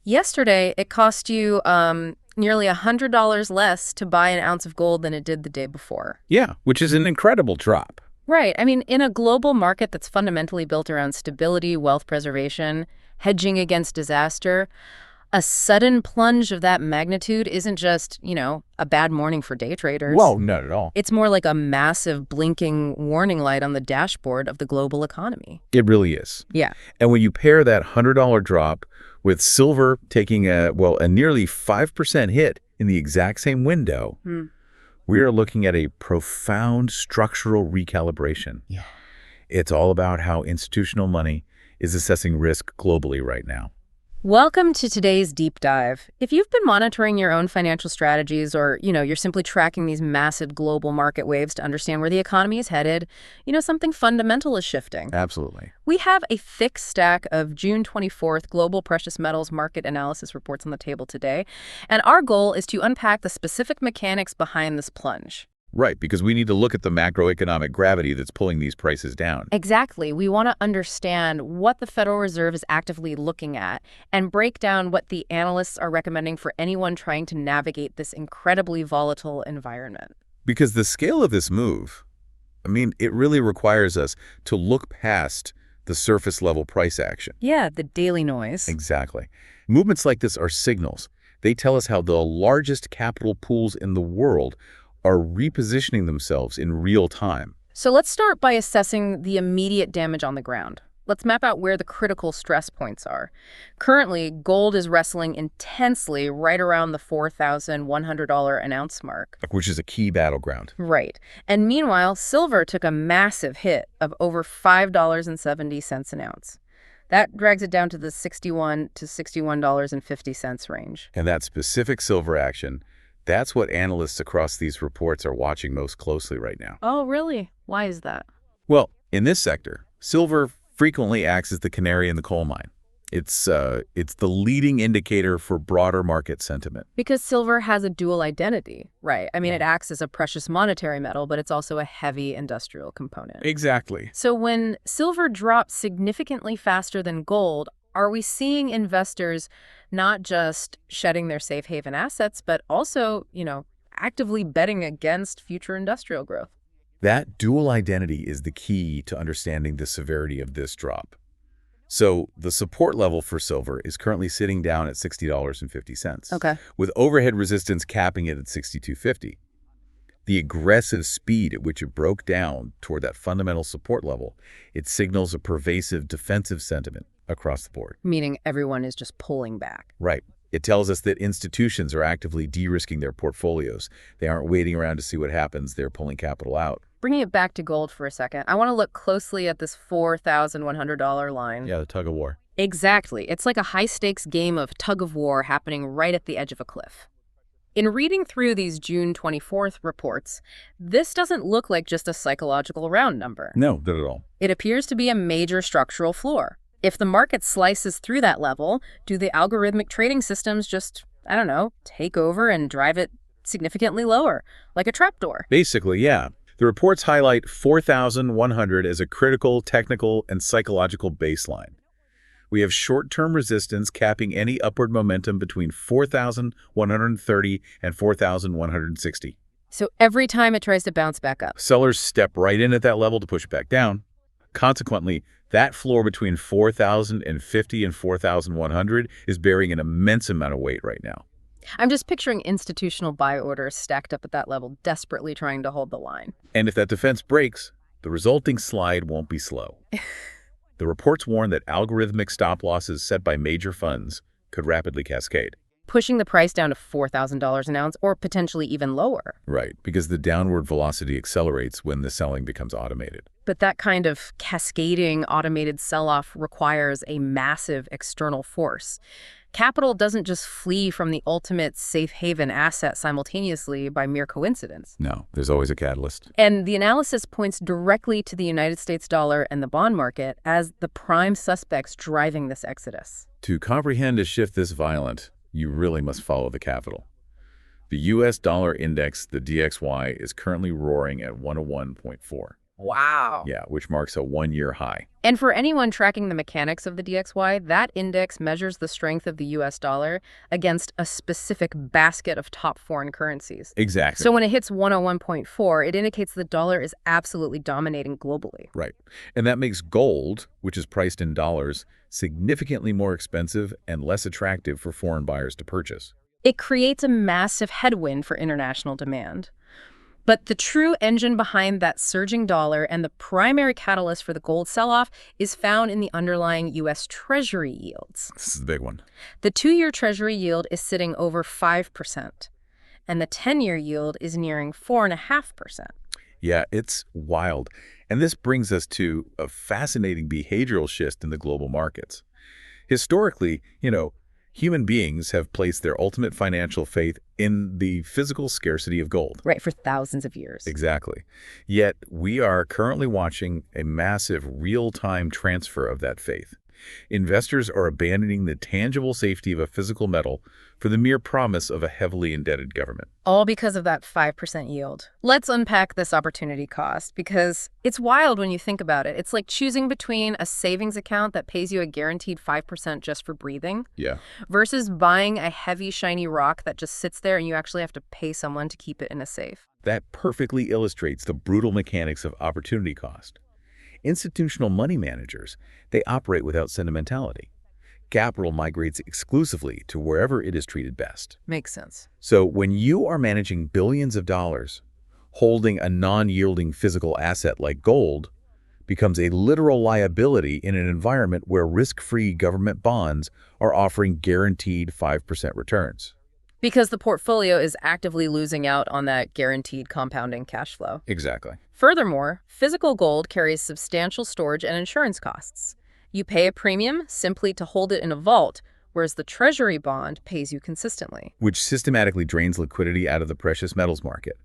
Yesterday, it cost you nearly $100 less to buy an ounce of gold than it did the day before. Yeah, which is an incredible drop. Right. I mean, in a global market that's fundamentally built around stability, wealth preservation, hedging against disaster, a sudden plunge of that magnitude isn't just, a bad morning for day traders. Well, not at all. It's more like a massive blinking warning light on the dashboard of the global economy. It really is. Yeah. And when you pair that $100 drop with silver taking a nearly 5% hit in the exact same window, we are looking at a profound structural recalibration. Yeah. It's all about how institutional money is assessing risk globally right now. Welcome to today's deep dive. If you've been monitoring your own financial strategies or, you're simply tracking these massive global market waves to understand where the economy is headed, something fundamental is shifting. Absolutely. We have a thick stack of June 24th global precious metals market analysis reports on the table today, and our goal is to unpack the specific mechanics behind this plunge. Right, because we need to look at the macroeconomic gravity that's pulling these prices down. Exactly. We want to understand what the Federal Reserve is actively looking at and break down what the analysts are recommending for anyone trying to navigate this incredibly volatile environment. Because the scale of this move, it really requires us to look past the surface level price action. Yeah, the daily noise. Exactly. Movements like this are signals. They tell us how the largest capital pools in the world are repositioning themselves in real time. So let's start by assessing the immediate damage on the ground. Let's map out where the critical stress points are. Currently, gold is wrestling intensely right around the $4,100 an ounce mark. Which is a key battleground. Right. And meanwhile, silver took a massive hit of over $5.70 an ounce. That drags it down to the $61 to $61.50 range. And that specific silver action, that's what analysts across these reports are watching most closely right now. Oh, really? Why is that? Well, in this sector, silver frequently acts as the canary in the coal mine. It's the leading indicator for broader market sentiment. Because silver has a dual identity, right? It acts as a precious monetary metal, but it's also a heavy industrial component. Exactly. So when silver drops significantly faster than gold, are we seeing investors not just shedding their safe haven assets, but also, actively betting against future industrial growth? That dual identity is the key to understanding the severity of this drop. So the support level for silver is currently sitting down at $60.50. Okay. With overhead resistance capping it at $62.50. The aggressive speed at which it broke down toward that fundamental support level, it signals a pervasive defensive sentiment across the board. Meaning everyone is just pulling back. Right. It tells us that institutions are actively de-risking their portfolios. They aren't waiting around to see what happens. They're pulling capital out. Bringing it back to gold for a second, I want to look closely at this $4,100 line. Yeah, the tug of war. Exactly. It's like a high-stakes game of tug of war happening right at the edge of a cliff. In reading through these June 24th reports, this doesn't look like just a psychological round number. No, not at all. It appears to be a major structural floor. If the market slices through that level, do the algorithmic trading systems just, take over and drive it significantly lower, like a trapdoor? Basically, yeah. The reports highlight 4,100 as a critical, technical, and psychological baseline. We have short-term resistance capping any upward momentum between 4,130 and 4,160. So every time it tries to bounce back up. Sellers step right in at that level to push it back down. Consequently, that floor between 4,050 and 4,100 is bearing an immense amount of weight right now. I'm just picturing institutional buy orders stacked up at that level, desperately trying to hold the line. And if that defense breaks, the resulting slide won't be slow. The reports warn that algorithmic stop losses set by major funds could rapidly cascade. Pushing the price down to $4,000 an ounce or potentially even lower. Right, because the downward velocity accelerates when the selling becomes automated. But that kind of cascading automated sell-off requires a massive external force. Capital doesn't just flee from the ultimate safe haven asset simultaneously by mere coincidence. No, there's always a catalyst. And the analysis points directly to the United States dollar and the bond market as the prime suspects driving this exodus. To comprehend a shift this violent, you really must follow the capital. The U.S. dollar index, the DXY, is currently roaring at 101.4. Wow. Yeah, which marks a one-year high. And for anyone tracking the mechanics of the DXY, that index measures the strength of the US dollar against a specific basket of top foreign currencies. Exactly. So when it hits 101.4, it indicates the dollar is absolutely dominating globally. Right. And that makes gold, which is priced in dollars, significantly more expensive and less attractive for foreign buyers to purchase. It creates a massive headwind for international demand. But the true engine behind that surging dollar and the primary catalyst for the gold sell-off is found in the underlying U.S. Treasury yields. This is the big one. The 2-year Treasury yield is sitting over 5%, and the 10-year yield is nearing 4.5%. Yeah, it's wild. And this brings us to a fascinating behavioral shift in the global markets. Historically, human beings have placed their ultimate financial faith in the physical scarcity of gold. Right, for thousands of years. Exactly. Yet we are currently watching a massive real-time transfer of that faith. Investors are abandoning the tangible safety of a physical metal for the mere promise of a heavily indebted government. All because of that 5% yield. Let's unpack this opportunity cost, because it's wild when you think about it. It's like choosing between a savings account that pays you a guaranteed 5% just for breathing Yeah. versus buying a heavy, shiny rock that just sits there and you actually have to pay someone to keep it in a safe. That perfectly illustrates the brutal mechanics of opportunity cost. Institutional money managers, they operate without sentimentality. Capital migrates exclusively to wherever it is treated best. Makes sense. So when you are managing billions of dollars, holding a non-yielding physical asset like gold becomes a literal liability in an environment where risk-free government bonds are offering guaranteed 5% returns. Because the portfolio is actively losing out on that guaranteed compounding cash flow. Exactly. Furthermore, physical gold carries substantial storage and insurance costs. You pay a premium simply to hold it in a vault, whereas the treasury bond pays you consistently. Which systematically drains liquidity out of the precious metals market.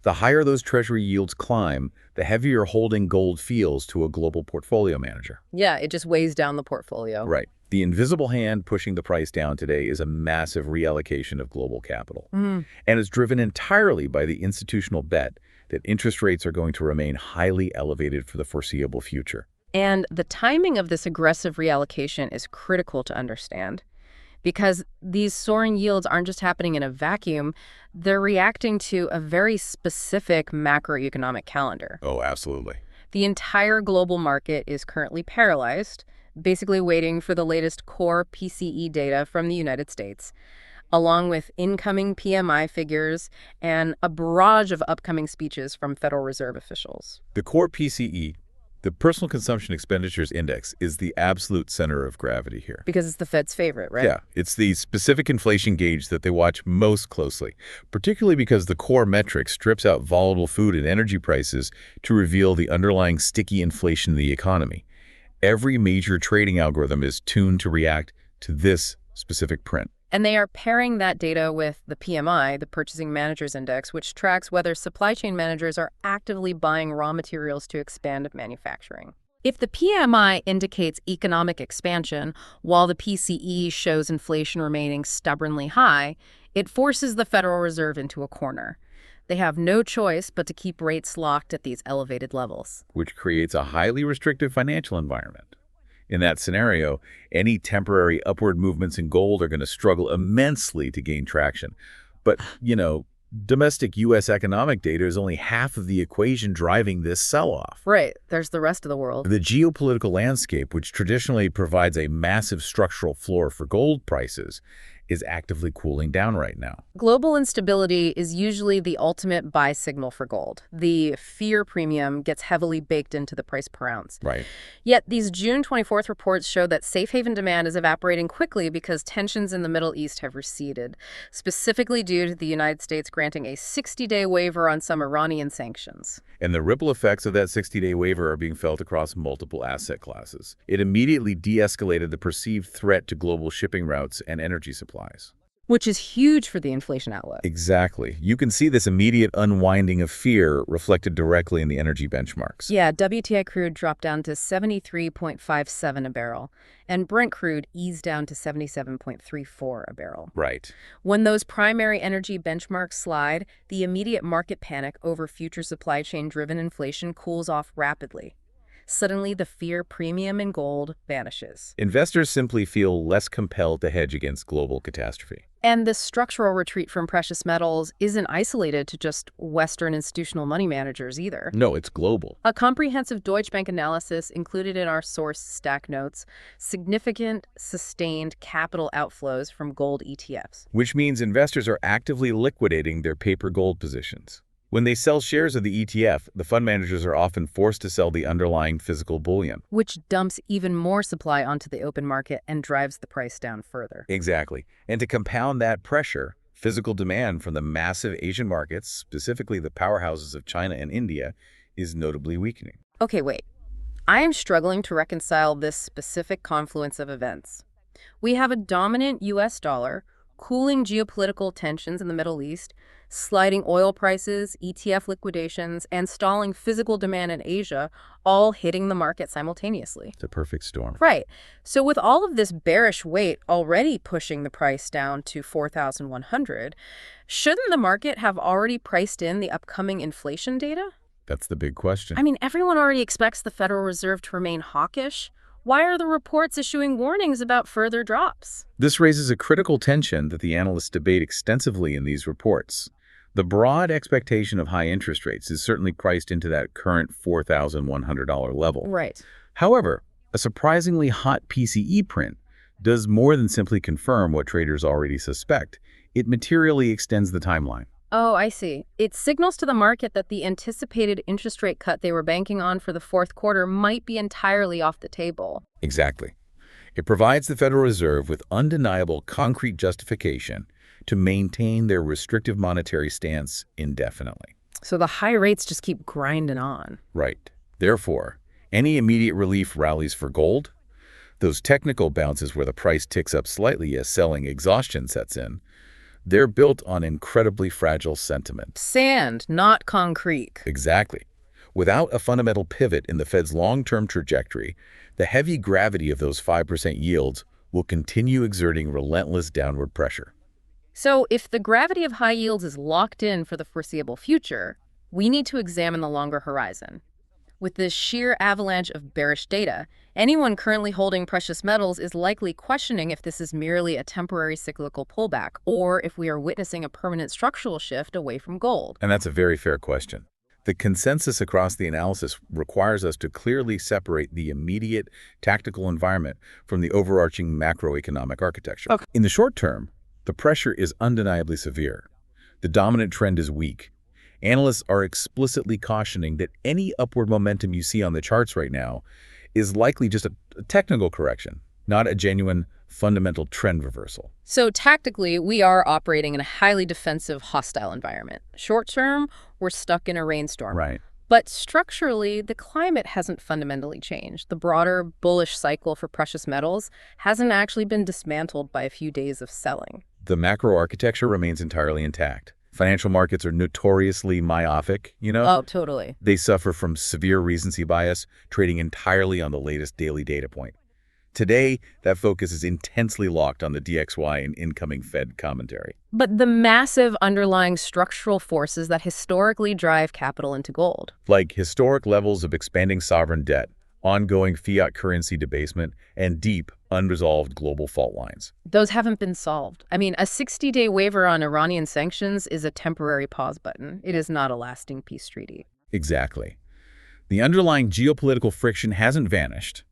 The higher those treasury yields climb, the heavier holding gold feels to a global portfolio manager. Yeah, it just weighs down the portfolio. Right. The invisible hand pushing the price down today is a massive reallocation of global capital. And is driven entirely by the institutional bet that interest rates are going to remain highly elevated for the foreseeable future. And the timing of this aggressive reallocation is critical to understand, because these soaring yields aren't just happening in a vacuum, they're reacting to a very specific macroeconomic calendar. Oh, absolutely. The entire global market is currently paralyzed, basically waiting for the latest core PCE data from the United States, along with incoming PMI figures and a barrage of upcoming speeches from Federal Reserve officials. The core PCE, the Personal Consumption Expenditures Index, is the absolute center of gravity here. Because it's the Fed's favorite, right? Yeah, it's the specific inflation gauge that they watch most closely, particularly because the core metric strips out volatile food and energy prices to reveal the underlying sticky inflation in the economy. Every major trading algorithm is tuned to react to this specific print. And they are pairing that data with the PMI, the Purchasing Managers Index, which tracks whether supply chain managers are actively buying raw materials to expand manufacturing. If the PMI indicates economic expansion, while the PCE shows inflation remaining stubbornly high, it forces the Federal Reserve into a corner. They have no choice but to keep rates locked at these elevated levels. Which creates a highly restrictive financial environment. In that scenario, any temporary upward movements in gold are going to struggle immensely to gain traction. But, domestic U.S. economic data is only half of the equation driving this sell-off. Right. There's the rest of the world. The geopolitical landscape, which traditionally provides a massive structural floor for gold prices, is actively cooling down right now. Global instability is usually the ultimate buy signal for gold. The fear premium gets heavily baked into the price per ounce. Right. Yet these June 24th reports show that safe haven demand is evaporating quickly because tensions in the Middle East have receded, specifically due to the United States granting a 60-day waiver on some Iranian sanctions. And the ripple effects of that 60-day waiver are being felt across multiple asset classes. It immediately de-escalated the perceived threat to global shipping routes and energy supplies. which is huge for the inflation outlook. Exactly. You can see this immediate unwinding of fear reflected directly in the energy benchmarks. Yeah, WTI crude dropped down to 73.57 a barrel, and Brent crude eased down to 77.34 a barrel. Right. When those primary energy benchmarks slide, the immediate market panic over future supply chain-driven inflation cools off rapidly. Suddenly, the fear premium in gold vanishes. Investors simply feel less compelled to hedge against global catastrophe. And the structural retreat from precious metals isn't isolated to just Western institutional money managers either. No, it's global. A comprehensive Deutsche Bank analysis included in our source stack notes significant, sustained capital outflows from gold ETFs. Which means investors are actively liquidating their paper gold positions. When they sell shares of the ETF, the fund managers are often forced to sell the underlying physical bullion. Which dumps even more supply onto the open market and drives the price down further. Exactly. And to compound that pressure, physical demand from the massive Asian markets, specifically the powerhouses of China and India, is notably weakening. Okay, wait. I am struggling to reconcile this specific confluence of events. We have a dominant U.S. dollar, cooling geopolitical tensions in the Middle East, sliding oil prices, ETF liquidations, and stalling physical demand in Asia, all hitting the market simultaneously. It's a perfect storm. Right. So with all of this bearish weight already pushing the price down to 4,100, shouldn't the market have already priced in the upcoming inflation data? That's the big question. I mean, everyone already expects the Federal Reserve to remain hawkish. Why are the reports issuing warnings about further drops? This raises a critical tension that the analysts debate extensively in these reports. The broad expectation of high interest rates is certainly priced into that current $4,100 level. Right. However, a surprisingly hot PCE print does more than simply confirm what traders already suspect. It materially extends the timeline. Oh, I see. It signals to the market that the anticipated interest rate cut they were banking on for the fourth quarter might be entirely off the table. Exactly. It provides the Federal Reserve with undeniable concrete justification to maintain their restrictive monetary stance indefinitely. So the high rates just keep grinding on. Right. Therefore, any immediate relief rallies for gold, those technical bounces where the price ticks up slightly as selling exhaustion sets in, they're built on incredibly fragile sentiment. Sand, not concrete. Exactly. Without a fundamental pivot in the Fed's long-term trajectory, the heavy gravity of those 5% yields will continue exerting relentless downward pressure. So if the gravity of high yields is locked in for the foreseeable future, we need to examine the longer horizon. With this sheer avalanche of bearish data, anyone currently holding precious metals is likely questioning if this is merely a temporary cyclical pullback or if we are witnessing a permanent structural shift away from gold. And that's a very fair question. The consensus across the analysis requires us to clearly separate the immediate tactical environment from the overarching macroeconomic architecture. Okay. In the short term, the pressure is undeniably severe. The dominant trend is weak. Analysts are explicitly cautioning that any upward momentum you see on the charts right now is likely just a technical correction, not a genuine fundamental trend reversal. So tactically, we are operating in a highly defensive, hostile environment. Short term, we're stuck in a rainstorm. Right. But structurally, the climate hasn't fundamentally changed. The broader bullish cycle for precious metals hasn't actually been dismantled by a few days of selling. The macro architecture remains entirely intact. Financial markets are notoriously myopic, Oh, totally. They suffer from severe recency bias, trading entirely on the latest daily data point. Today, that focus is intensely locked on the DXY and incoming Fed commentary. But the massive underlying structural forces that historically drive capital into gold. Like historic levels of expanding sovereign debt, ongoing fiat currency debasement, and deep, unresolved global fault lines. Those haven't been solved. I mean, a 60-day waiver on Iranian sanctions is a temporary pause button. It is not a lasting peace treaty. Exactly. The underlying geopolitical friction hasn't vanished.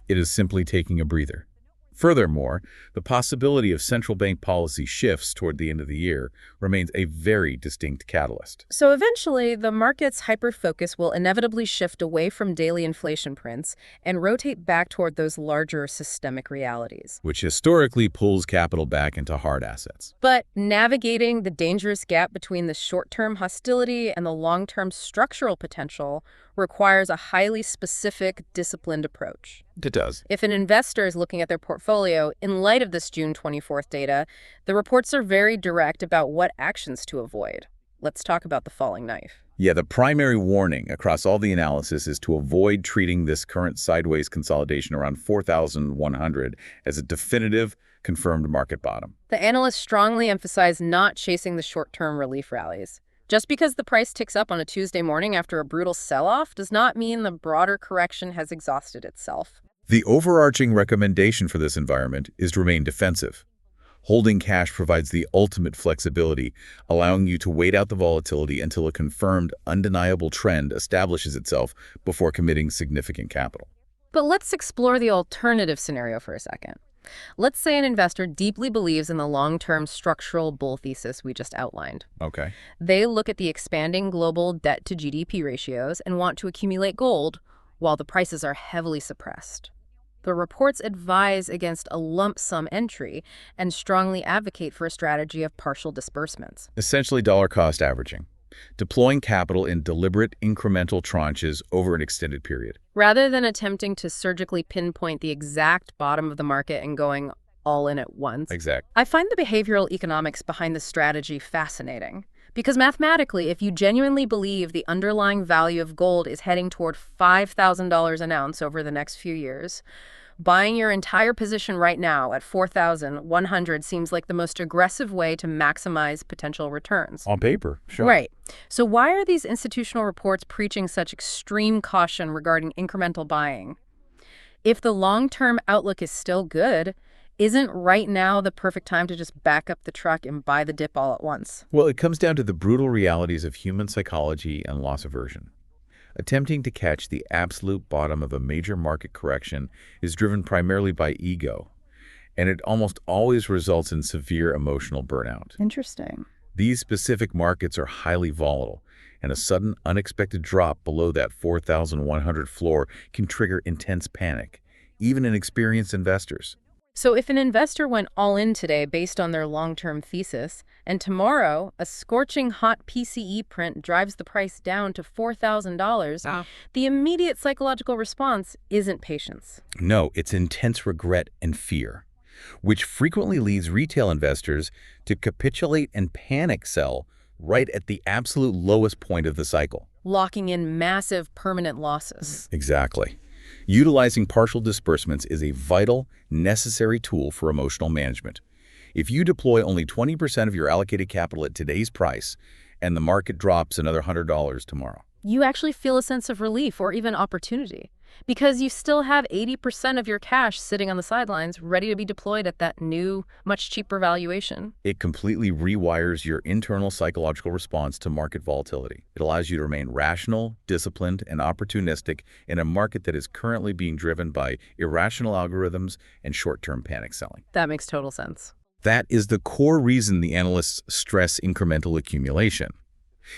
It is simply taking a breather. Furthermore, the possibility of central bank policy shifts toward the end of the year remains a very distinct catalyst. So eventually, the market's hyper-focus will inevitably shift away from daily inflation prints and rotate back toward those larger systemic realities. Which historically pulls capital back into hard assets. But navigating the dangerous gap between the short-term hostility and the long-term structural potential requires a highly specific, disciplined approach. It does. If an investor is looking at their portfolio in light of this June 24th data, the reports are very direct about what actions to avoid. Let's talk about the falling knife. Yeah, the primary warning across all the analysis is to avoid treating this current sideways consolidation around 4,100 as a definitive, confirmed market bottom. The analysts strongly emphasize not chasing the short-term relief rallies. Just because the price ticks up on a Tuesday morning after a brutal sell-off does not mean the broader correction has exhausted itself. The overarching recommendation for this environment is to remain defensive. Holding cash provides the ultimate flexibility, allowing you to wait out the volatility until a confirmed, undeniable trend establishes itself before committing significant capital. But let's explore the alternative scenario for a second. Let's say an investor deeply believes in the long-term structural bull thesis we just outlined. Okay. They look at the expanding global debt-to-GDP ratios and want to accumulate gold while the prices are heavily suppressed. The reports advise against a lump sum entry and strongly advocate for a strategy of partial disbursements. Essentially dollar cost averaging, deploying capital in deliberate incremental tranches over an extended period. Rather than attempting to surgically pinpoint the exact bottom of the market and going all in at once. Exactly. I find the behavioral economics behind this strategy fascinating. Because mathematically, if you genuinely believe the underlying value of gold is heading toward $5,000 an ounce over the next few years, buying your entire position right now at 4,100 seems like the most aggressive way to maximize potential returns. On paper, sure. Right. So why are these institutional reports preaching such extreme caution regarding incremental buying? If the long-term outlook is still good, isn't right now the perfect time to just back up the truck and buy the dip all at once? Well, it comes down to the brutal realities of human psychology and loss aversion. Attempting to catch the absolute bottom of a major market correction is driven primarily by ego, and it almost always results in severe emotional burnout. Interesting. These specific markets are highly volatile, and a sudden, unexpected drop below that 4,100 floor can trigger intense panic, even in experienced investors. So if an investor went all in today based on their long-term thesis, and tomorrow a scorching hot PCE print drives the price down to $4,000, the immediate psychological response isn't patience. No, it's intense regret and fear, which frequently leads retail investors to capitulate and panic sell right at the absolute lowest point of the cycle. Locking in massive permanent losses. Exactly. Utilizing partial disbursements is a vital, necessary tool for emotional management. If you deploy only 20% of your allocated capital at today's price and the market drops another $100 tomorrow, you actually feel a sense of relief or even opportunity because you still have 80% of your cash sitting on the sidelines ready to be deployed at that new, much cheaper valuation. it completely rewires your internal psychological response to market volatility. It allows you to remain rational, disciplined, and opportunistic in a market that is currently being driven by irrational algorithms and short-term panic selling. That makes total sense. That is the core reason the analysts stress incremental accumulation.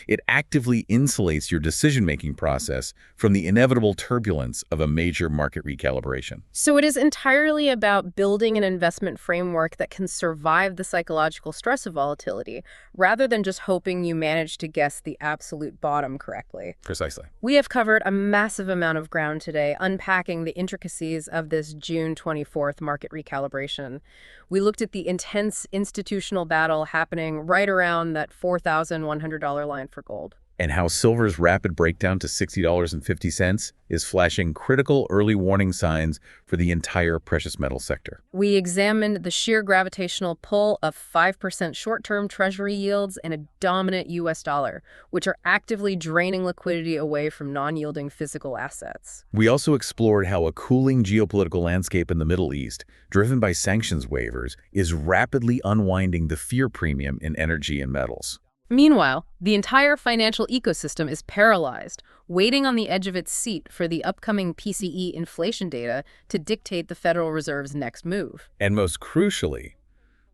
It actively insulates your decision-making process from the inevitable turbulence of a major market recalibration. So it is entirely about building an investment framework that can survive the psychological stress of volatility, rather than just hoping you manage to guess the absolute bottom correctly. Precisely. We have covered a massive amount of ground today, unpacking the intricacies of this June 24th market recalibration. We looked at the intense institutional battle happening right around that $4,100 line for gold. And how silver's rapid breakdown to $60.50 is flashing critical early warning signs for the entire precious metal sector. We examined the sheer gravitational pull of 5% short-term treasury yields and a dominant U.S. dollar, which are actively draining liquidity away from non-yielding physical assets. We also explored how a cooling geopolitical landscape in the Middle East, driven by sanctions waivers, is rapidly unwinding the fear premium in energy and metals. Meanwhile, the entire financial ecosystem is paralyzed, waiting on the edge of its seat for the upcoming PCE inflation data to dictate the Federal Reserve's next move. And most crucially,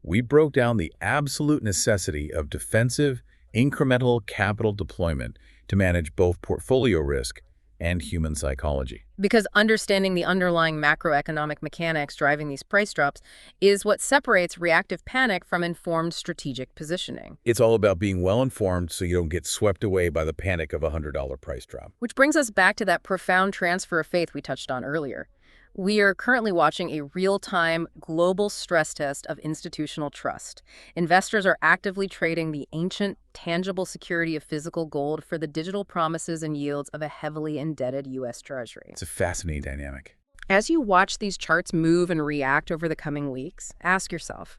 we broke down the absolute necessity of defensive, incremental capital deployment to manage both portfolio risk and human psychology. Because understanding the underlying macroeconomic mechanics driving these price drops is what separates reactive panic from informed strategic positioning. It's all about being well-informed so you don't get swept away by the panic of a $100 price drop. Which brings us back to that profound transfer of faith we touched on earlier. We are currently watching a real-time global stress test of institutional trust. Investors are actively trading the ancient, tangible security of physical gold for the digital promises and yields of a heavily indebted U.S. Treasury. It's a fascinating dynamic. As you watch these charts move and react over the coming weeks, ask yourself,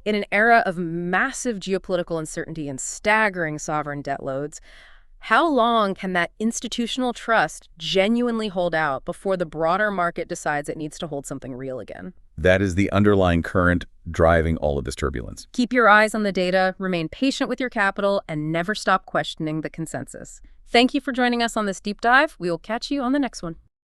in an era of massive geopolitical uncertainty and staggering sovereign debt loads, how long can that institutional trust genuinely hold out before the broader market decides it needs to hold something real again? That is the underlying current driving all of this turbulence. Keep your eyes on the data, remain patient with your capital, and never stop questioning the consensus. Thank you for joining us on this deep dive. We will catch you on the next one.